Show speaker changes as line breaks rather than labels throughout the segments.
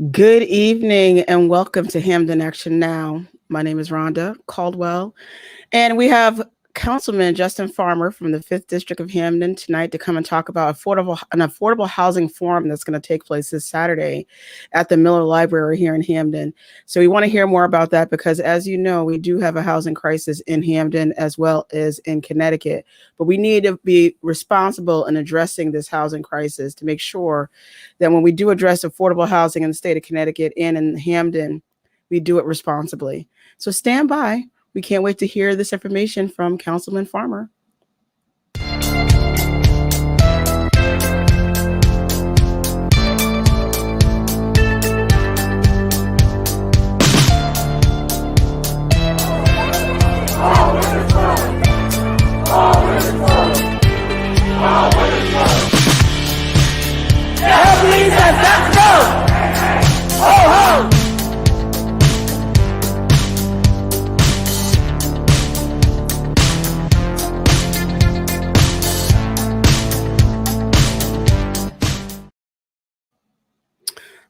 Good evening and welcome to Hamden Action Now. My name is Rhonda Caldwell, and we have Councilman Justin Farmer from the 5th District of Hamden tonight to come and talk about an affordable housing forum that's going to take place this Saturday at the Miller Library here in Hamden. So we want to hear more about that because, as you know, we do have a housing crisis in Hamden as well as in Connecticut. But we need to be responsible in addressing this housing crisis to make sure that when we do address affordable housing in the state of Connecticut and in Hamden, we do it responsibly. So stand by. We can't wait to hear this information from Councilman Farmer.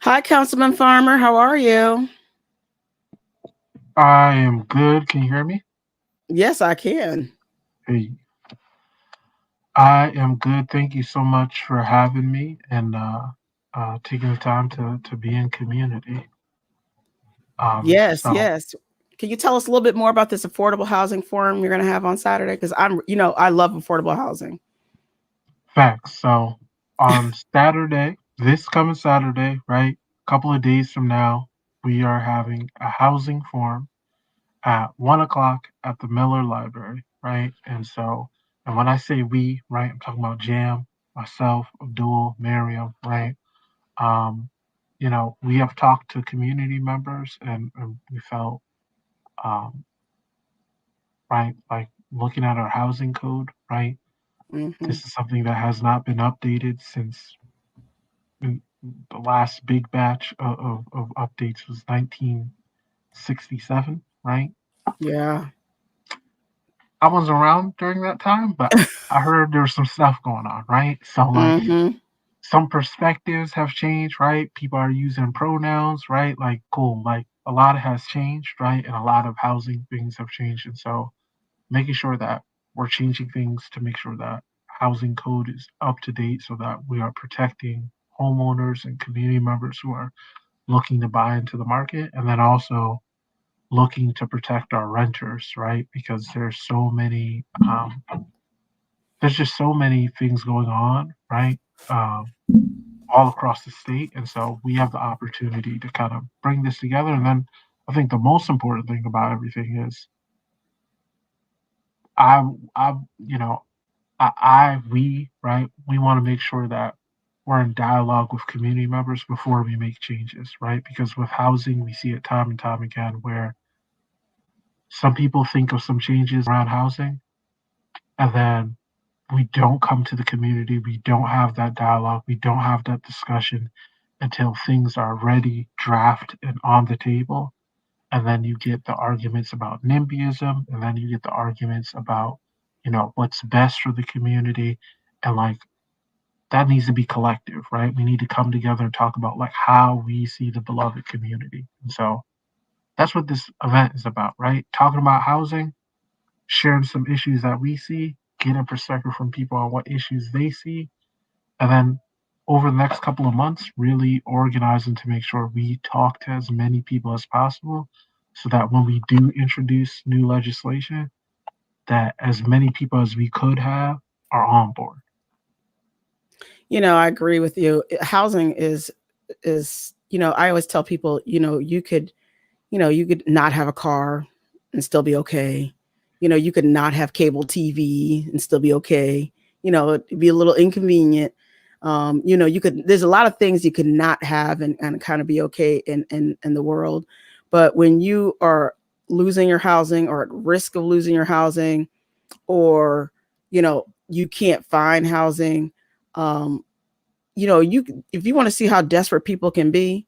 Hi, Councilman Farmer. How are you?
I am good. Can you hear me?
Yes, I can.
Hey, I am good. Thank you so much for having me and taking the time to be in community.
Yes,
So
yes. Can you tell us a little bit more about this affordable housing forum you're going to have on Saturday? Because I love affordable housing.
facts. So on Saturday, this coming Saturday, right? A couple of days from now, we are having a housing forum at 1 o'clock at the Miller Library, right? And when I say we, right, I'm talking about Jam, myself, Abdul, Miriam, right? Um, we have talked to community members and we felt, um, right, like looking at our housing code, right?
Mm-hmm.
This is something that has not been updated since the last big batch of updates was 1967, right?
Yeah.
I wasn't around during that time, but I heard there was some stuff going on, right? So, like,
Mm-hmm.
some perspectives have changed, right? People are using pronouns, right? Like, cool. Like, a lot has changed, right? And a lot of housing things have changed. And so, making sure that we're changing things to make sure that housing code is up to date so that we are protecting homeowners and community members who are looking to buy into the market. And then also looking to protect our renters, right? Because there's just so many things going on, right? Um, all across the state. And so we have the opportunity to kind of bring this together. And then I think the most important thing about everything is I, I, you know, we, right, we want to make sure that we're in dialogue with community members before we make changes, right? Because with housing, we see it time and time again where some people think of some changes around housing and then we don't come to the community, we don't have that dialogue, we don't have that discussion until things are ready, draft, and on the table. And then you get the arguments about NIMBYism, and then you get the arguments about, what's best for the community. And like that needs to be collective, right? We need to come together and talk about like how we see the beloved community. And so that's what this event is about, right? Talking about housing, sharing some issues that we see, getting perspective from people on what issues they see, and then over the next couple of months, really organizing to make sure we talk to as many people as possible so that when we do introduce new legislation, that as many people as we could have are on board.
I agree with you. Housing is I always tell people, you could not have a car and still be okay. You could not have cable TV and still be okay. It'd be a little inconvenient. There's a lot of things you could not have and kind of be okay in the world. But when you are losing your housing or at risk of losing your housing, or, you can't find housing, um, if you want to see how desperate people can be,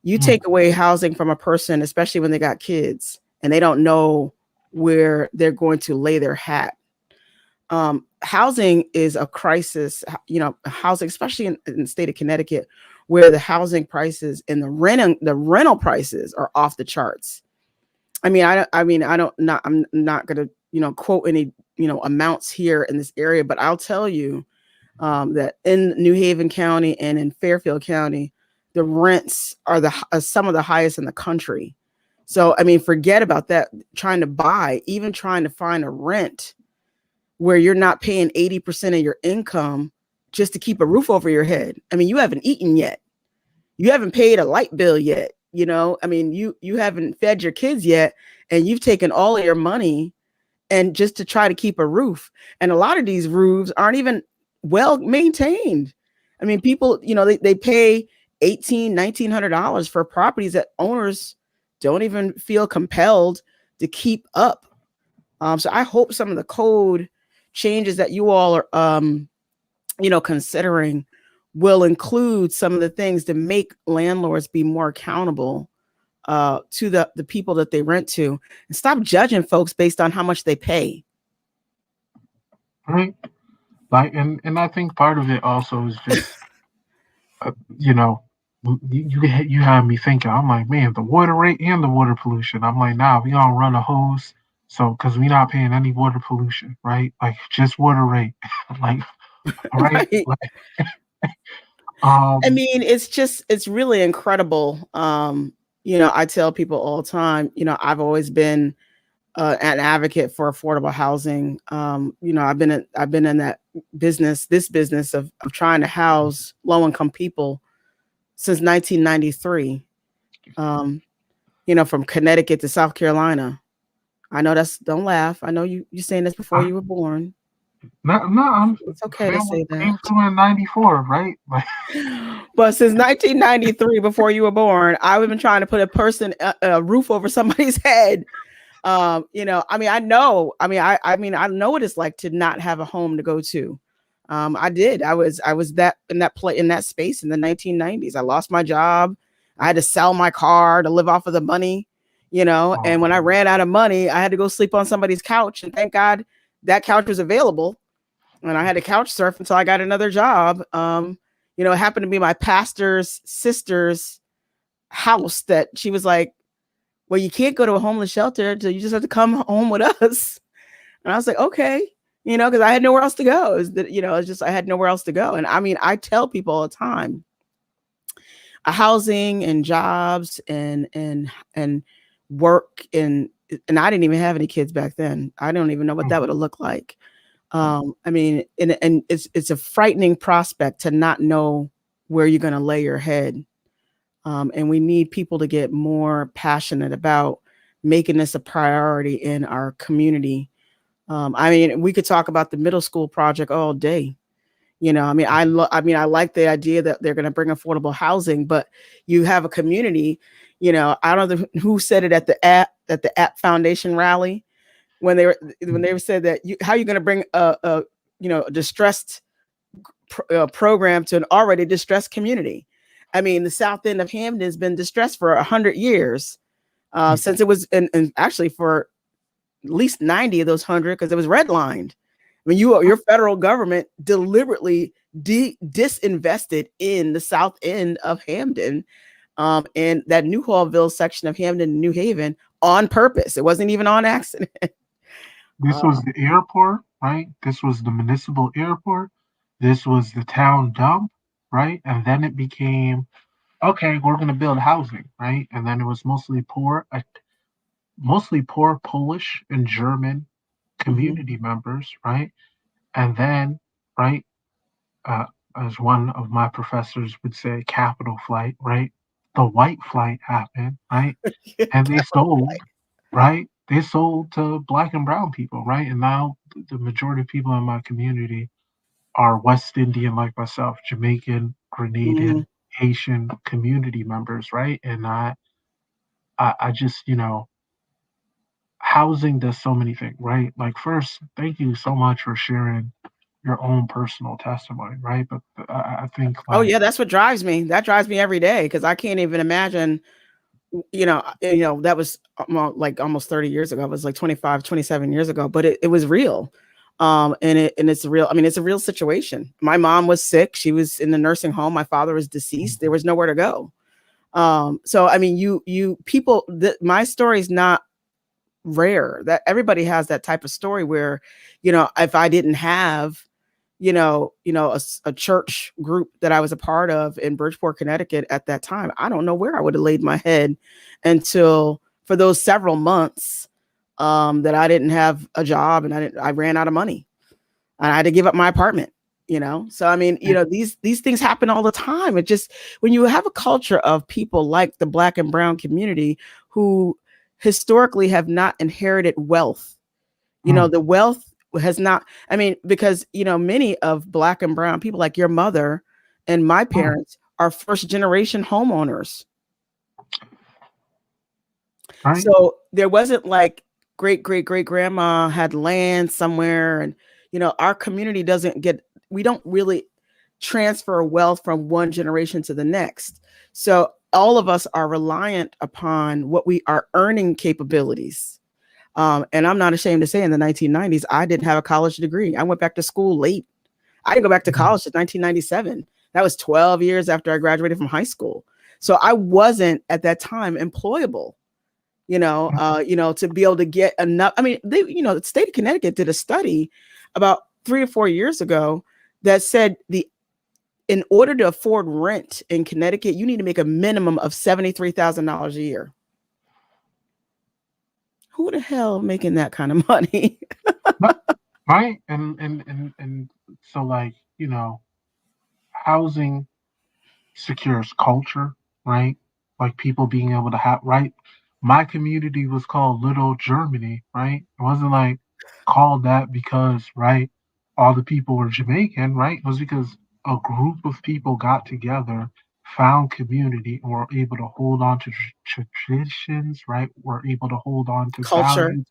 you
Mm,
take away housing from a person, especially when they got kids and they don't know where they're going to lay their hat. Housing is a crisis. Housing, especially in the state of Connecticut, where the housing prices and the rental prices are off the charts. I'm not gonna quote any amounts here in this area, but I'll tell you that in New Haven County and in Fairfield County, the rents are some of the highest in the country. So I mean, forget about that. Trying to buy, even trying to find a rent where you're not paying 80% of your income just to keep a roof over your head. I mean, you haven't eaten yet. You haven't paid a light bill yet. I mean, you haven't fed your kids yet, and you've taken all of your money and just to try to keep a roof. And a lot of these roofs aren't even well maintained. I mean, people, they pay $1,800-$1,900 for properties that owners don't even feel compelled to keep up. So I hope some of the code changes that you all are, considering will include some of the things to make landlords be more accountable to the people that they rent to, and stop judging folks based on how much they pay.
Right. Like, and I think part of it also is just, you know, you have me thinking. I'm like, man, the water rate and the water pollution. I'm like, nah, we gonna run a hose, so because we not paying any water pollution, right? Like just water rate, like, all right,
Right.
like,
I
um,
mean, it's really incredible. I tell people all the time, I've always been an advocate for affordable housing. I've been in this business of trying to house low income people since 1993. Um, from Connecticut to South Carolina. I know don't laugh. I know you're saying this before
I,
you were born.
I'm
It's okay to
family
say that.
came through in '94, right? Like,
But since 1993, before you were born, I've been trying to put a roof over somebody's head. I know what it's like to not have a home to go to. I did. I was that in that space in the 1990s. I lost my job. I had to sell my car to live off of the money, and when I ran out of money, I had to go sleep on somebody's couch. And thank God that couch was available. And I had to couch surf until I got another job. It happened to be my pastor's sister's house that she was like, well, you can't go to a homeless shelter, so you just have to come home with us. And I was like, okay, because I had nowhere else to go. It's just I had nowhere else to go. And I mean, I tell people all the time, housing and jobs and work and I didn't even have any kids back then. I don't even know what that would have looked like. I mean, and it's a frightening prospect to not know where you're going to lay your head. And we need people to get more passionate about making this a priority in our community. I mean, we could talk about the middle school project all day. I like the idea that they're going to bring affordable housing, but you have a community. I don't know who said it at the App Foundation rally when they said that how are you going to bring a distressed program to an already distressed community. I mean, the south end of Hamden has been distressed for 100 years since it was, and actually for at least 90 of those 100 because it was redlined. I mean, your federal government deliberately disinvested in the south end of Hamden and that Newhallville section of Hamden and New Haven on purpose. It wasn't even on accident.
this was the airport, right? This was the municipal airport. This was the town dump, right? And then it became, okay, we're going to build housing, right? And then it was mostly poor Polish and German
Mhm.
community members, right? And then, right, uh, as one of my professors would say, capital flight, right? The white flight happened, right? And they sold, right? They sold to black and brown people, right? And now the majority of people in my community are West Indian, like myself, Jamaican,
Mhm.
Grenadian, Haitian community members, right? And I just, housing does so many things, right? Like, first, thank you so much for sharing your own personal testimony, right? But I think,
Oh
like,
yeah, that's what drives me. That drives me every day because I can't even imagine. That was like almost 30 years ago. It was like 25, 27 years ago, but it was real. And it's real. I mean, it's a real situation. My mom was sick. She was in the nursing home. My father was deceased. There was nowhere to go. So I mean, people, my story is not rare. That everybody has that type of story where, if I didn't have, a church group that I was a part of in Bridgeport, Connecticut at that time, I don't know where I would have laid my head until for those several months that I didn't have a job, and I ran out of money, and I had to give up my apartment. So I mean, these things happen all the time. It just, when you have a culture of people like the Black and brown community who historically have not inherited wealth,
Mm.
the wealth has not, I mean, because many of Black and brown people, like your mother and my
Mm.
parents, are first generation homeowners.
Right.
So there wasn't like great great great grandma had land somewhere, and our community doesn't get, we don't really transfer wealth from one generation to the next. So all of us are reliant upon what we are earning capabilities. And I'm not ashamed to say, in the 1990s, I didn't have a college degree. I went back to school late. I didn't go back to
Mm.
college in 1997. That was 12 years after I graduated from high school. So I wasn't at that time employable,
Mm.
to be able to get enough. I mean, the state of Connecticut did a study about 3 or 4 years ago that said in order to afford rent in Connecticut, you need to make a minimum of $73,000 a year. Who the hell making that kind of money?
But, right. And so, like, housing secures culture, right? Like people being able to have, right? My community was called Little Germany, right? It wasn't like called that because, right, all the people were Jamaican, right? It was because a group of people got together, found community, and were able to hold on to traditions, right? Were able to hold on to
Culture.
values,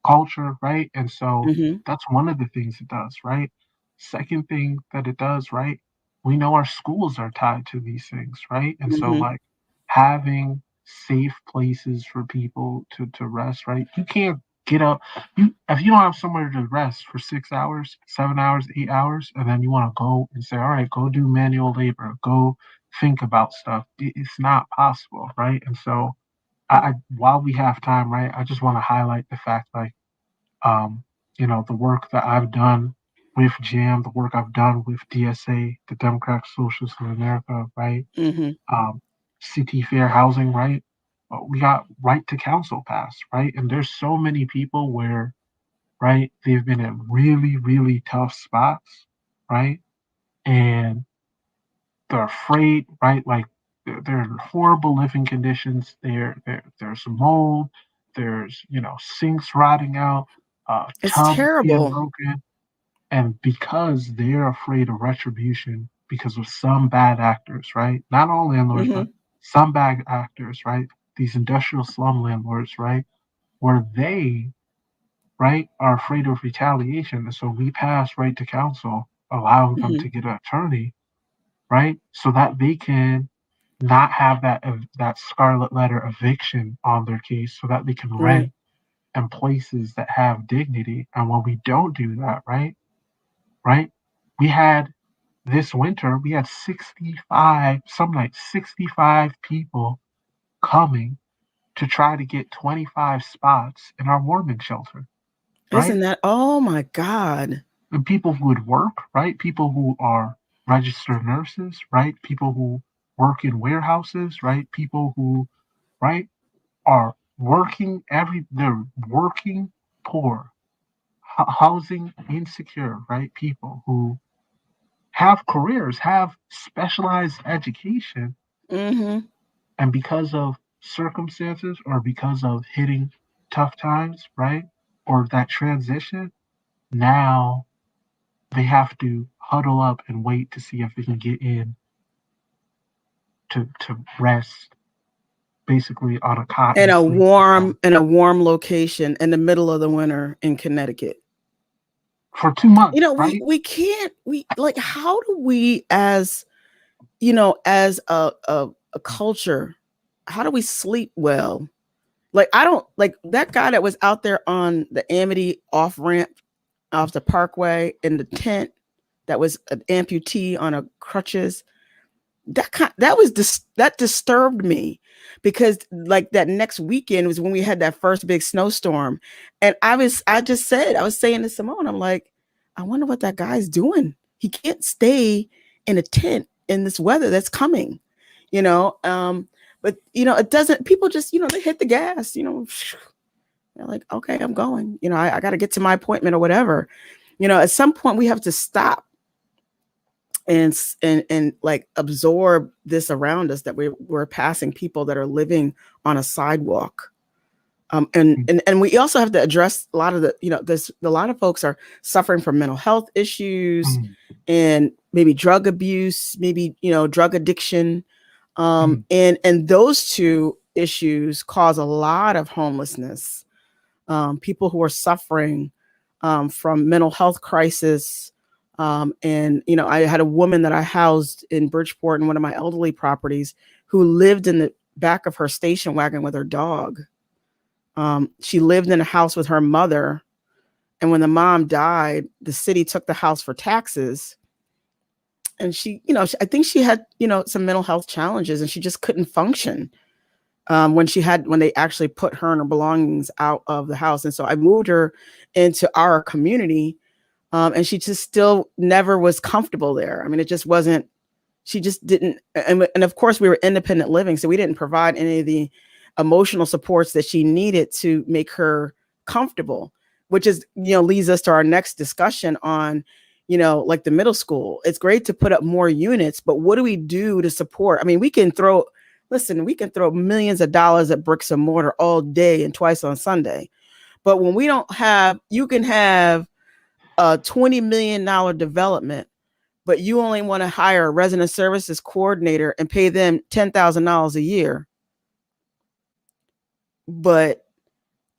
culture, right? And so
Hmm.
that's one of the things it does, right? Second thing that it does, right? We know our schools are tied to these things, right? And so,
Hmm.
like, having safe places for people to rest, right? You can't get up, you if you don't have somewhere to rest for 6 hours, 7 hours, 8 hours, and then you want to go and say, all right, go do manual labor, go think about stuff. It's not possible, right? And so while we have time, right, I just want to highlight the fact, like, um, the work that I've done with JAM, the work I've done with DSA, the Democratic Socialists of America, right?
Hmm.
Um, City Fair Housing, right? We got right to counsel passed, right? And there's so many people where, right, they've been in really, really tough spots, right? And they're afraid, right? Like they're in horrible living conditions. There's mold. There's sinks rotting out,
It's
tubs being
terrible.
broken, and because they're afraid of retribution because of some bad actors, right? Not all landlords, but
Hmm.
some bad actors, right? These industrial slum landlords, right? Where they, right, are afraid of retaliation, and so we pass right to counsel, allowing them
Hmm.
to get an attorney, right? So that they can not have that scarlet letter eviction on their case, so that they can
Right.
rent in places that have dignity. And when we don't do that, right, right, we had this winter we had 65, something like 65 people coming to try to get 25 spots in our warming shelter, right?
Isn't that, oh my God.
And people who would work, right? People who are registered nurses, right? People who work in warehouses, right? People who, right, are working they're working poor, housing insecure, right? People who have careers, have specialized education,
Hmm.
and because of circumstances or because of hitting tough times, right? Or that transition, now they have to huddle up and wait to see if they can get in to rest basically on a cot
In
and
a
sleep
warm location in the middle of the winter in Connecticut.
for 2 months,
We
right?
we can't, we like, how do we, as as a culture, how do we sleep well? Like, I don't, like that guy that was out there on the Amity off ramp. off the Parkway in the tent that was an amputee on a crutches. That disturbed me because like that next weekend was when we had that first big snowstorm, and I was saying to Simone, I'm like, I wonder what that guy's doing. He can't stay in a tent in this weather that's coming, you know. But it doesn't. People just they hit the gas, they're like, okay, I'm going. I got to get to my appointment or whatever. At some point we have to stop and like absorb this around us that we're passing people that are living on a sidewalk. And we also have to address a lot of there's a lot of folks are suffering from mental health issues and maybe drug abuse, maybe drug addiction, and those two issues cause a lot of homelessness. People who are suffering from mental health crisis. And I had a woman that I housed in Bridgeport in one of my elderly properties who lived in the back of her station wagon with her dog. She lived in a house with her mother, and when the mom died, the city took the house for taxes. And I think she had some mental health challenges, and she just couldn't function when they actually put her and her belongings out of the house. And so I moved her into our community, and she just still never was comfortable there. I mean, it just wasn't. She just didn't. And of course, we were independent living, so we didn't provide any of the emotional supports that she needed to make her comfortable, which is leads us to our next discussion on like the middle school. It's great to put up more units, but what do we do to support? I mean, we can throw millions of dollars at bricks and mortar all day and twice on Sunday, but when we don't have, you can have a $20 million development, but you only want to hire a resident services coordinator and pay them $10,000 a year. But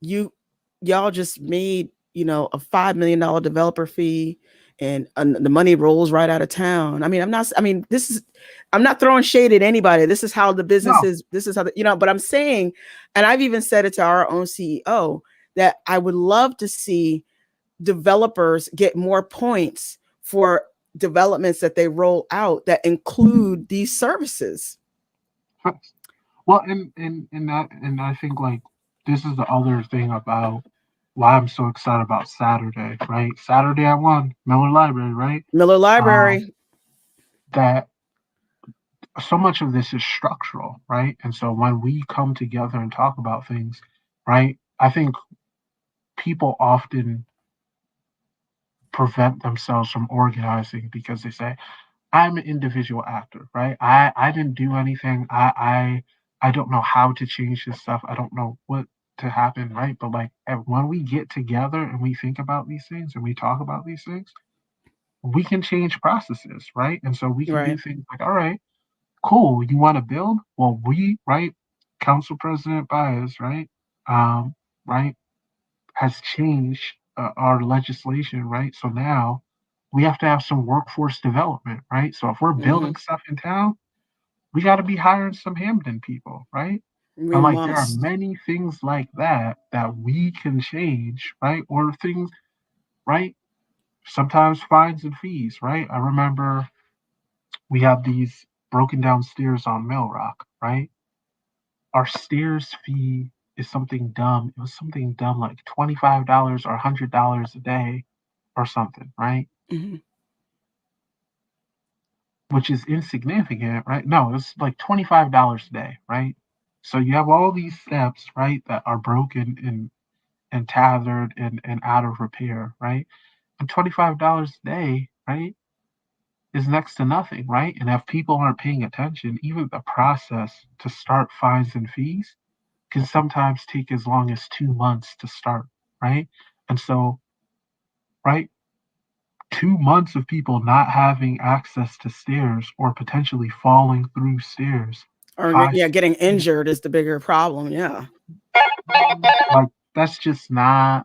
y'all just made, a $5 million developer fee, and the money rolls right out of town. I mean, I'm not throwing shade at anybody. This is how the business
No.
is. This is how but I'm saying, and I've even said it to our own CEO, that I would love to see developers get more points for developments that they roll out that include these services.
Well, and I think like this is the other thing about why I'm so excited about Saturday, right? Saturday at 1, Miller Library, right?
Miller
Um,
Library.
that so much of this is structural, right? And so when we come together and talk about things, right? I think people often prevent themselves from organizing because they say, I'm an individual actor, right? I didn't do anything. I don't know how to change this stuff. I don't know what to happen, right? But like when we get together and we think about these things and we talk about these things, we can change processes, right? And so we can do
Right.
things like, all right, cool, you want to build? Well, right, Council President Baez, right, um, right, has changed our legislation, right? So now we have to have some workforce development, right? So if we're
Mm-hmm.
building stuff in town, we got to be hiring some Hamden people, right?
We
And like there are
must.
many things like that we can change, right? Or things, right? Sometimes fines and fees, right? I remember we have these broken down stairs on Mill Rock, right? Our stairs fee is something dumb. It was something dumb like $25 or $100 a day or something, right?
Mm-hmm.
Which is insignificant, right? No, it's like $25 a day, right? So you have all these steps, right, that are broken and tethered and out of repair, right? And $25 a day, right, is next to nothing, right? And if people aren't paying attention, even the process to start fines and fees can sometimes take as long as 2 months to start, right? And so, right, 2 months of people not having access to stairs or potentially falling through stairs,
Or
five,
yeah, getting injured is the bigger problem. Yeah.
like that's just not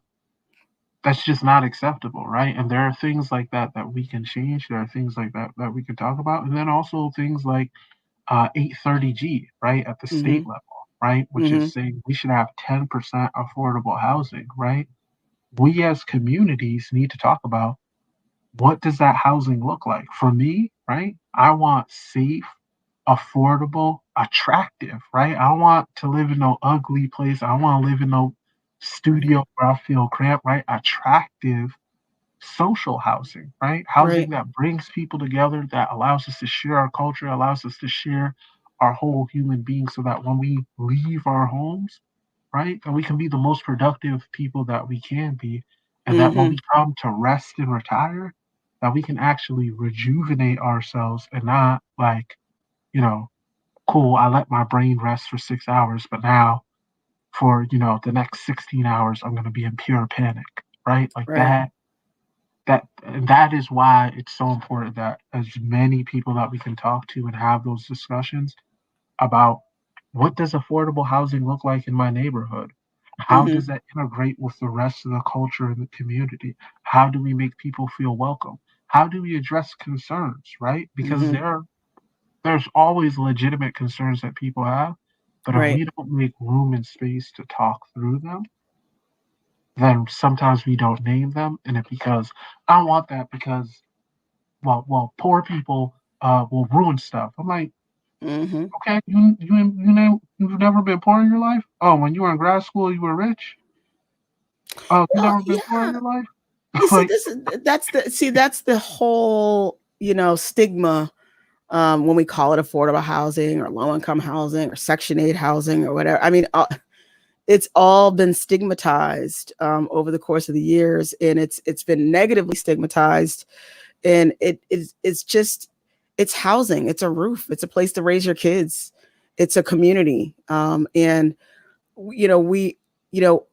acceptable, right? And there are things like that we can change. There are things like that we can talk about, and then also things like 830G, right, at the
Mm-hmm.
state level, right, which
Mm-hmm.
is saying we should have 10% affordable housing, right? we as communities need to talk about what does that housing look like. For me, right? I want safe, affordable, attractive, right? I don't want to live in no ugly place. I don't want to live in no
Right.
studio where I feel cramped, right? Attractive social housing, right?
Right.
Housing that brings people together, that allows us to share our culture, allows us to share our whole human being so that when we leave our homes, right, that we can be the most productive people that we can be. And that when
Mm-hmm.
we come to rest and retire, that we can actually rejuvenate ourselves and not like, you know, cool, I let my brain rest for 6 hours, but now for, the next 16 hours, I'm going to be in pure panic, right? Like
Right.
that is why it's so important that as many people that we can talk to and have those discussions about what does affordable housing look like in my neighborhood? How
Mm-hmm.
does that integrate with the rest of the culture in the community? How do we make people feel welcome? How do we address concerns, right? Because
Mm-hmm.
there's always legitimate concerns that people have, but if
Right.
we don't make room and space to talk through them, then sometimes we don't name them, and it because I don't want that because poor people will ruin stuff. I'm like,
Mm-hmm.
okay, you've never been poor in your life. Oh, when you were in grad school, you were rich. Oh, you
Well,
never been poor in
yeah.
your life.
You see,
Like,
this is that's the whole, stigma, when we call it affordable housing or low income housing or Section 8 housing or whatever. I mean, it's all been stigmatized, over the course of the years, and it's been negatively stigmatized. And it's just, it's housing, it's a roof, it's a place to raise your kids, it's a community, and you know we you know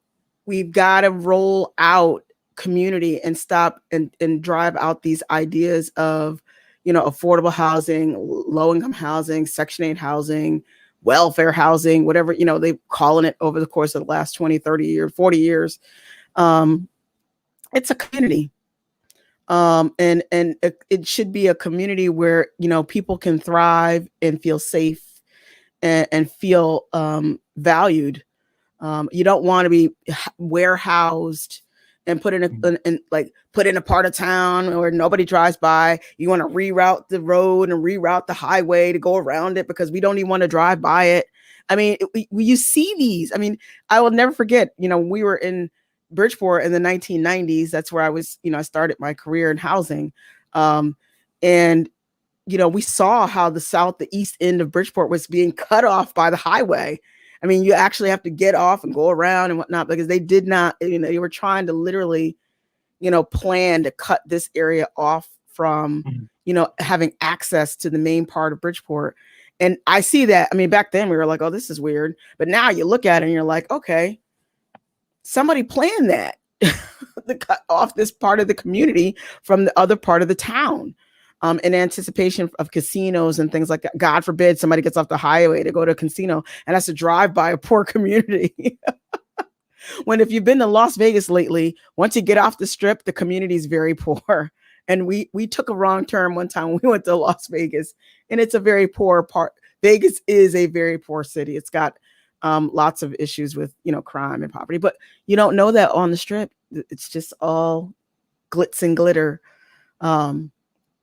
we've got to roll out community and stop and drive out these ideas of, affordable housing, low income housing, Section 8 housing, welfare housing, whatever, they calling it over the course of the last 20, 30 years, 40 years. um, it's a community, and it should be a community where, people can thrive and feel safe, and feel, valued. You don't want to be warehoused and put like put in a part of town where nobody drives by. You want to reroute the road and reroute the highway to go around it because we don't even want to drive by it. I mean, you see these. I mean, I will never forget. We were in Bridgeport in the 1990s. That's where I was. I started my career in housing, and we saw how the east end of Bridgeport was being cut off by the highway. I mean, you actually have to get off and go around and whatnot because they did not, they were trying to literally, plan to cut this area off from,
mm,
having access to the main part of Bridgeport. And I see that. I mean, back then we were like, oh, this is weird. But now you look at it and you're like, okay, somebody planned that to cut off this part of the community from the other part of the town, in anticipation of casinos and things like that. God forbid somebody gets off the highway to go to a casino and has to drive by a poor community. When if you've been to Las Vegas lately, once you get off the strip, the community is very poor. And we took a wrong turn one time when we went to Las Vegas, and it's a very poor part. Vegas is a very poor city. It's got, lots of issues with, crime and poverty, but you don't know that on the strip. It's just all glitz and glitter. Um,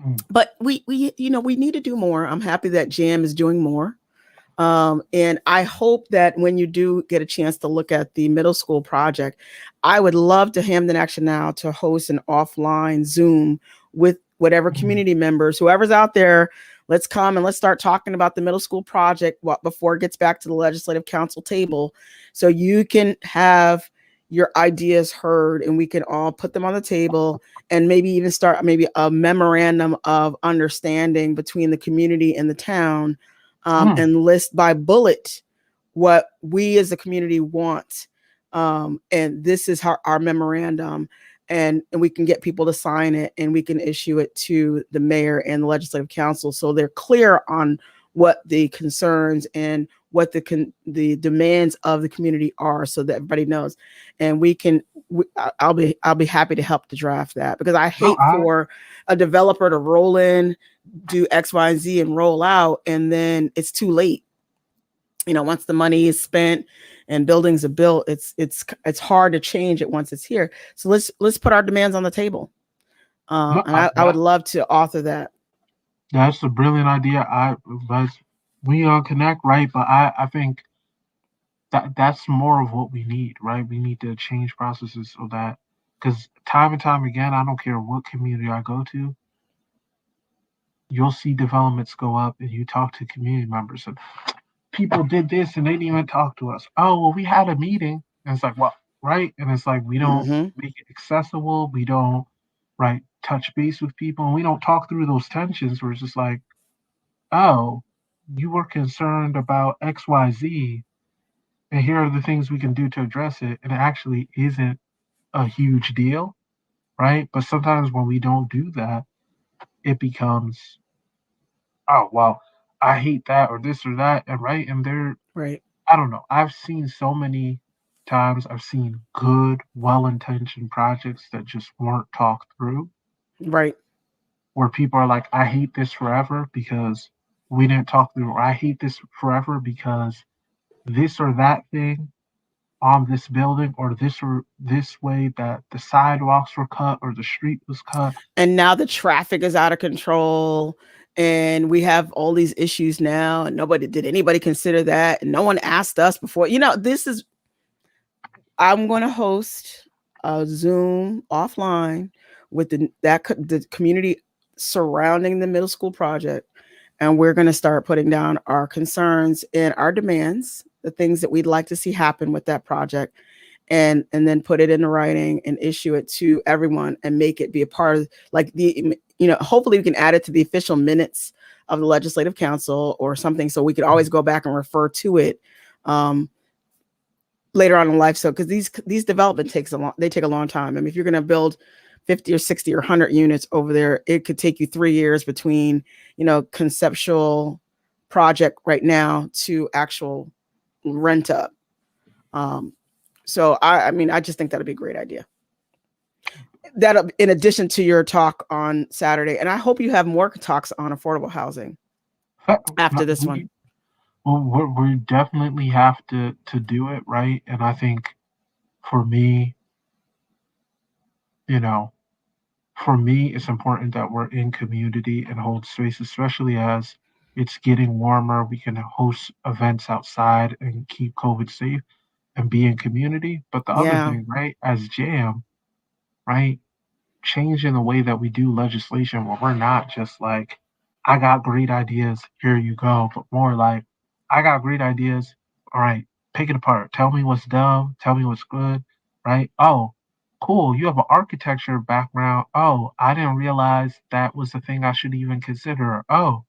mm,
but we need to do more. I'm happy that Jam is doing more. And I hope that when you do get a chance to look at the middle school project, I would love to Hamden Action Now to host an offline Zoom with whatever
mm,
community members, whoever's out there. Let's come and let's start talking about the middle school project before it gets back to the legislative council table, so you can have your ideas heard and we can all put them on the table, and maybe even start maybe a memorandum of understanding between the community and the town,
mm.
and list by bullet what we as a community want. And this is our memorandum, and we can get people to sign it and we can issue it to the mayor and the legislative council so they're clear on what the concerns and what the demands of the community are, so that everybody knows. And I'll be happy to help to draft that, because I
No,
hate for a developer to roll in, do X, Y, and Z and roll out, and then it's too late. Once the money is spent and buildings are built, it's hard to change it once it's here. So let's put our demands on the table.
No,
And I would love to author that.
that's a brilliant idea. Let's we connect, right? But I think that's more of what we need, right? We need to change processes so that because time and time again, I don't care what community I go to, you'll see developments go up, and you talk to community members, and people did this, and they didn't even talk to us. Oh, well, we had a meeting, and it's like, well, right, and it's like we don't
Hmm.
make it accessible. We don't right touch base with people, and we don't talk through those tensions. Where it's just like, oh, you were concerned about X, Y, Z, and here are the things we can do to address it, and it actually isn't a huge deal, right? But sometimes when we don't do that, it becomes, oh, well, I hate that or this or that, and right, and there,
Right.
I don't know. I've seen so many times. I've seen good, well-intentioned projects that just weren't talked through,
Right.
where people are like, I hate this forever because we didn't talk through, or I hate this forever because this or that thing on this building, or this or this way that the sidewalks were cut or the street was cut.
And now the traffic is out of control, and we have all these issues now, and nobody did anybody consider that, and no one asked us before. This is I'm going to host a Zoom offline with the community surrounding the middle school project, and we're going to start putting down our concerns and our demands, the things that we'd like to see happen with that project, and then put it into writing and issue it to everyone and make it be a part of, like, hopefully we can add it to the official minutes of the legislative council or something, so we could always go back and refer to it um, later on in life. So because these development they take a long time. I mean, if you're going to build 50 or 60 or 100 units over there, it could take you 3 years between conceptual project right now to actual rent up. um, so I mean, I just think that'd be a great idea. That, in addition to your talk on Saturday, and I hope you have more talks on affordable housing after this one.
We well, we definitely have to do it right, and I think for me, you know, for me, it's important that we're in community and hold space, especially as it's getting warmer. We can host events outside and keep COVID safe and be in community. But the other
Yeah,
thing, right, as Jam, right, changing the way that we do legislation where we're not just like, I got great ideas, here you go, but more like, I got great ideas, all right, pick it apart. Tell me what's dumb, tell me what's good, right? Oh, cool, you have an architecture background. Oh, I didn't realize that was the thing I should even consider. Oh,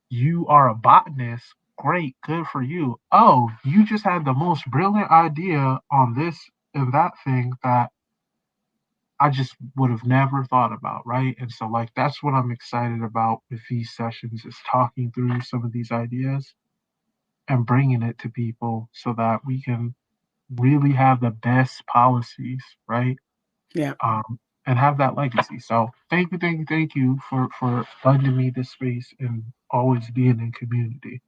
you are a botanist. Great, good for you. Oh, you just had the most brilliant idea on this and that thing that I just would have never thought about, right? And so, like, that's what I'm excited about with these sessions is talking through some of these ideas and bringing it to people so that we can really have the best policies, right?
yeah.
And have that legacy. So, thank you for lending me this space and always being in community.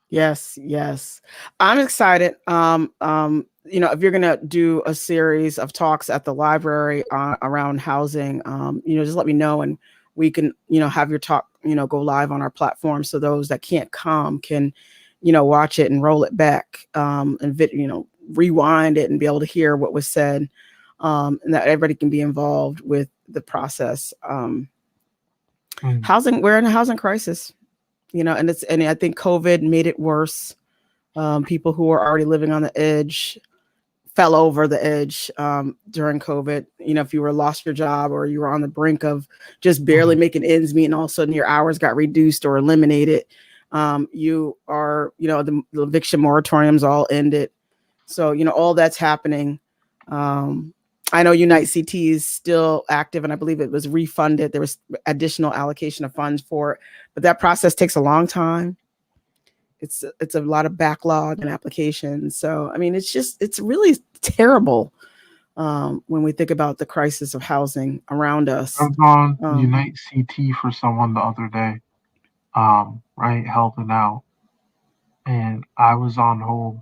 Yes, yes. I'm excited. If you're gonna do a series of talks at the library around housing, just let me know, and we can, have your talk, go live on our platform, so those that can't come can, watch it and roll it back, rewind it and be able to hear what was said, and that everybody can be involved with the process.
Mm.
Housing, we're in a housing crisis, and I think COVID made it worse. People who were already living on the edge fell over the edge during COVID. If you were lost your job or you were on the brink of just barely
Mhm.
making ends meet, and all of a sudden your hours got reduced or eliminated, you are, the eviction moratoriums all ended. So, all that's happening. I know Unite CT is still active, and I believe it was refunded. There was additional allocation of funds for it, but that process takes a long time. It's a lot of backlog and applications. So, I mean, it's really terrible when we think about the crisis of housing around
I
us.
was on
Um,
Unite CT for someone the other day, right, helping out. and I was on hold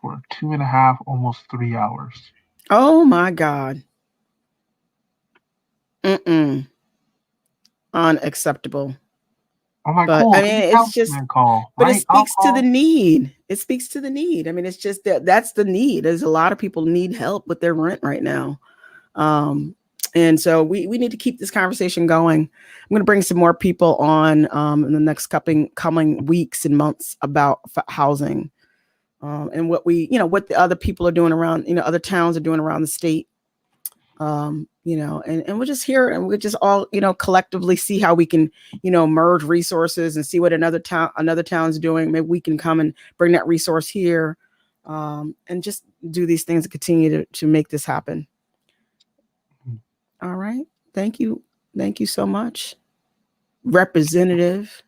for 2.5, almost 3 hours.
Oh my God. Mm-mm. Unacceptable.
I'm like,
But I
cool,
mean,
any
it's just,
councilman call,
but it
right? I'll
speaks to the
call.
need. It speaks to the need. I mean, it's just that's the need. There's a lot of people need help with their rent right now. Um, and so we need to keep this conversation going. I'm going to bring some more people on in the next coming weeks and months about housing and what what the other people are doing around, other towns are doing around the state. And we'll just hear and we'll just all, collectively see how we can, merge resources and see what another town's doing. Maybe we can come and bring that resource here and just do these things to continue to make this happen. All right. Thank you. Thank you so much. Representative.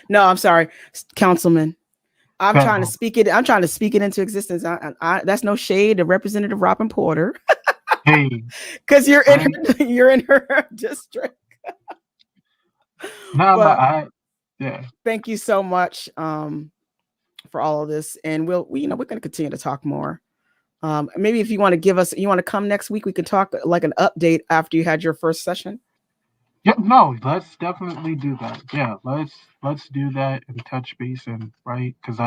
No, I'm sorry. Councilman. I'm trying to speak it. I'm trying to speak it into existence. That's no shade to Representative Robin Porter.
Hey,
Because you're in her district.
no, but
But
yeah.
thank you so much for all of this. And we're going to continue to talk more. Maybe if you want to come next week, we could talk like an update after you had your first session.
Yep, no, let's definitely do that. Yeah, let's do that and touch base and right because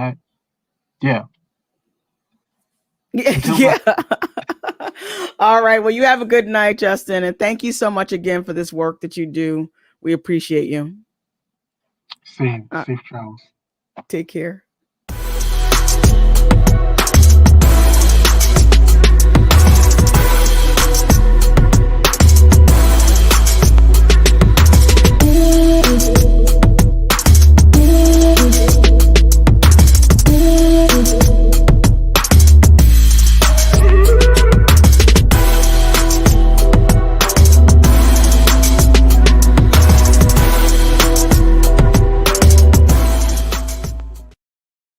yeah.
Yeah. All right. Well, you have a good night, Justin, and thank you so much again for this work that you do. We appreciate you.
Same. Safe travels.
Take care.